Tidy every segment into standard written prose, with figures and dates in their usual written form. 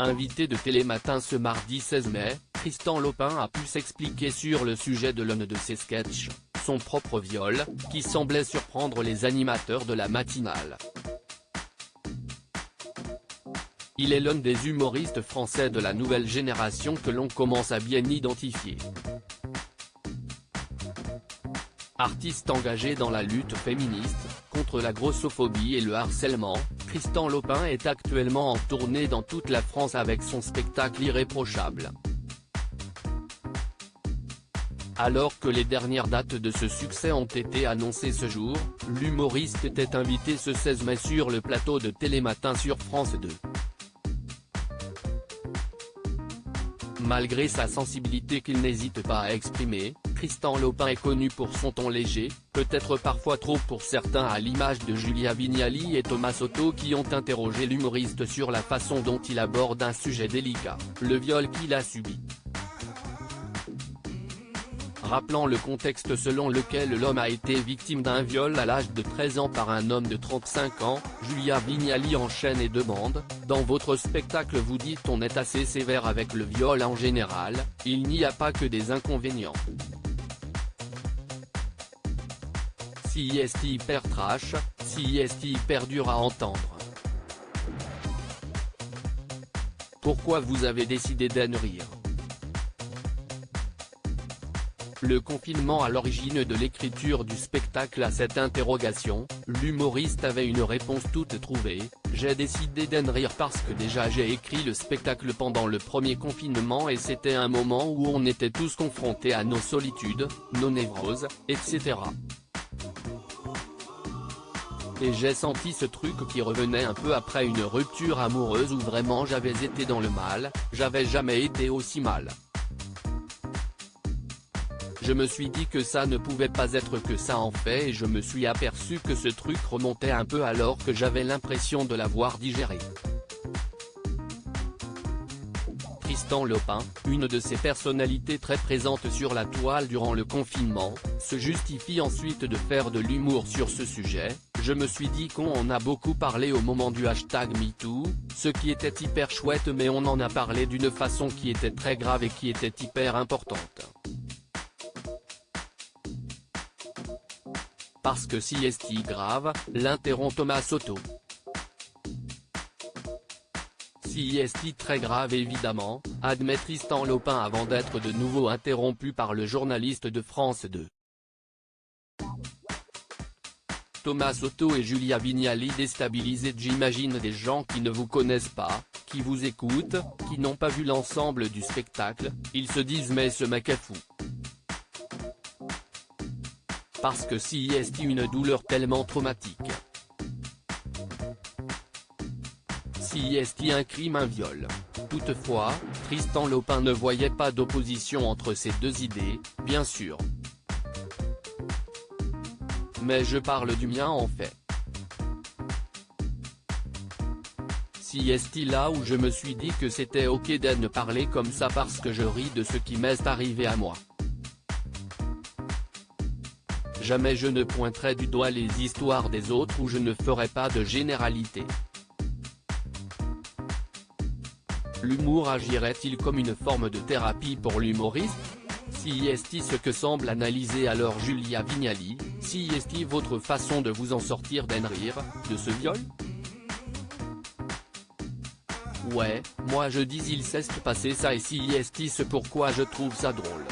Invité de Télématin ce mardi 16 mai, Tristan Lopin a pu s'expliquer sur le sujet de l'un de ses sketchs, son propre viol, qui semblait surprendre les animateurs de la matinale. Il est l'un des humoristes français de la nouvelle génération que l'on commence à bien identifier. Artiste engagé dans la lutte féministe, contre la grossophobie et le harcèlement, Tristan Lopin est actuellement en tournée dans toute la France avec son spectacle Irréprochable. Alors que les dernières dates de ce succès ont été annoncées ce jour, l'humoriste était invité ce 16 mai sur le plateau de Télématin sur France 2. Malgré sa sensibilité qu'il n'hésite pas à exprimer, Tristan Lopin est connu pour son ton léger, peut-être parfois trop pour certains à l'image de Julia Vignali et Thomas Soto qui ont interrogé l'humoriste sur la façon dont il aborde un sujet délicat, le viol qu'il a subi. Rappelant le contexte selon lequel l'homme a été victime d'un viol à l'âge de 13 ans par un homme de 35 ans, Julia Vignali enchaîne et demande « Dans votre spectacle vous dites on est assez sévère avec le viol en général, il n'y a pas que des inconvénients. Si est hyper trash, si est hyper dur à entendre. Pourquoi vous avez décidé d'en rire ?» Le confinement à l'origine de l'écriture du spectacle à cette interrogation, l'humoriste avait une réponse toute trouvée, « J'ai décidé d'en rire parce que déjà j'ai écrit le spectacle pendant le premier confinement et c'était un moment où on était tous confrontés à nos solitudes, nos névroses, etc. Et j'ai senti ce truc qui revenait un peu après une rupture amoureuse où vraiment j'avais été dans le mal, j'avais jamais été aussi mal. Je me suis dit que ça ne pouvait pas être que ça en fait et je me suis aperçu que ce truc remontait un peu alors que j'avais l'impression de l'avoir digéré. » Tristan Lopin, une de ces personnalités très présentes sur la toile durant le confinement, se justifie ensuite de faire de l'humour sur ce sujet. « Je me suis dit qu'on en a beaucoup parlé au moment du hashtag MeToo, ce qui était hyper chouette mais on en a parlé d'une façon qui était très grave et qui était hyper importante. Parce que si est grave, l'interrompt Thomas Soto. Si est très grave évidemment, admet Tristan Lopin avant d'être de nouveau interrompu par le journaliste de France 2. Thomas Soto et Julia Vignali déstabilisés. J'imagine des gens qui ne vous connaissent pas, qui vous écoutent, qui n'ont pas vu l'ensemble du spectacle, ils se disent mais ce mec est fou. Parce que si est une douleur tellement traumatique. Si est un crime, un viol. Toutefois, Tristan Lopin ne voyait pas d'opposition entre ces deux idées, bien sûr. Mais je parle du mien en fait. Si est là où je me suis dit que c'était ok d'en parler comme ça parce que je ris de ce qui m'est arrivé à moi. Jamais je ne pointerai du doigt les histoires des autres ou je ne ferai pas de généralité. L'humour agirait-il comme une forme de thérapie pour l'humoriste? Si est ce que semble analyser alors Julia Vignali, si est votre façon de vous en sortir d'en rire, de ce viol? Ouais, moi je dis il s'est passé ça et si est ce pourquoi je trouve ça drôle.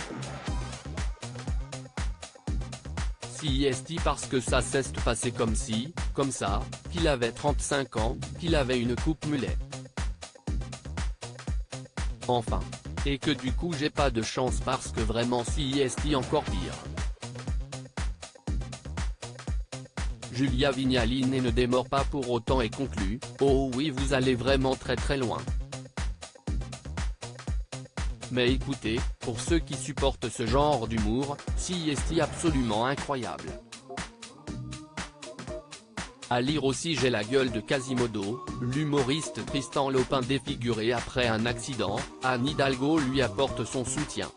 Si est parce que ça s'est passé comme si, comme ça, qu'il avait 35 ans, qu'il avait une coupe mulet. Enfin. Et que du coup j'ai pas de chance parce que vraiment si est encore pire. Julia Vignali ne démord pas pour autant et conclut, oh oui vous allez vraiment très loin. Mais écoutez, pour ceux qui supportent ce genre d'humour, si est absolument incroyable. À lire aussi J'ai la gueule de Quasimodo, l'humoriste Tristan Lopin défiguré après un accident, Anne Hidalgo lui apporte son soutien.